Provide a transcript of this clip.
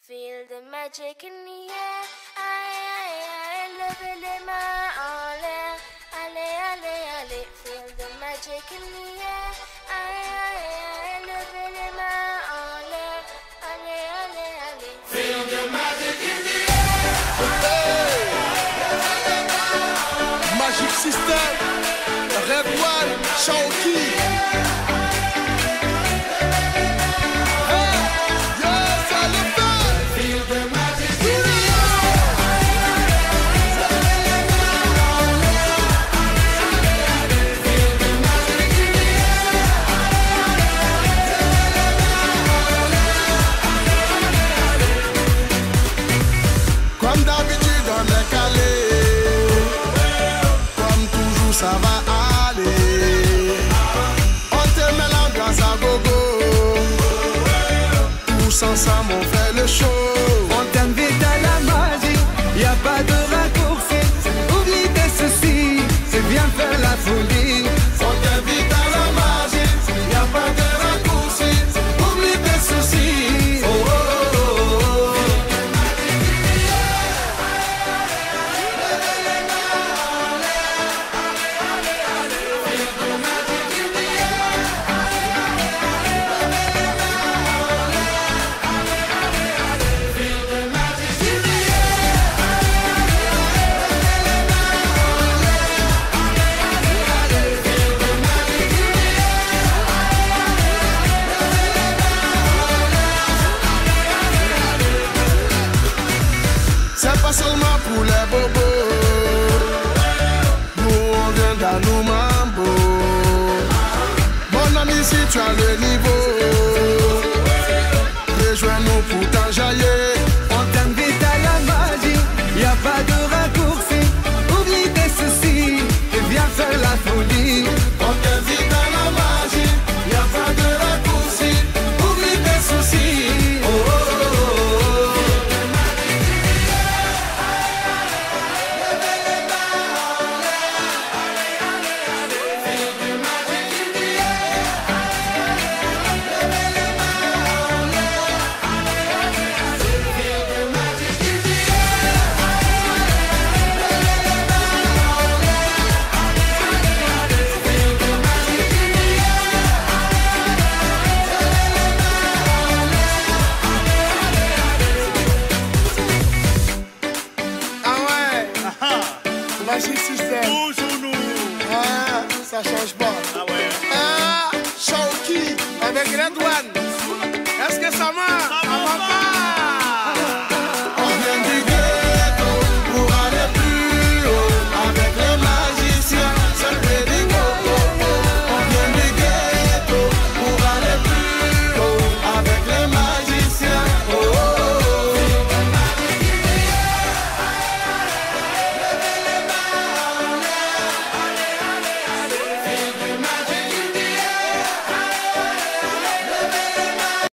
Feel the magic in the air. Aïe, aïe, aïe, levez les mains en l'air. Allez, allez, allez. Feel the magic in the air. Aïe, aïe, aïe, levez les mains en l'air. Allez, allez, allez. Feel the magic in the air. Magic System, Red One, Shaoki. Comme d'habitude on est calé, comme toujours ça va aller. On te met l'ambiance à gogo, tous ensemble on fait le show. On t'invite à la magie, y a pas de raccourci. Oublie tes soucis, c'est bien faire la folie. On t'invite à la magie, y a pas de raccourci. Oublie tes soucis. Oh, oh, oh, oh. C'est pas seulement pour les bobos, nous on vient dans nos mambo. Mon ami, si tu as le niveau,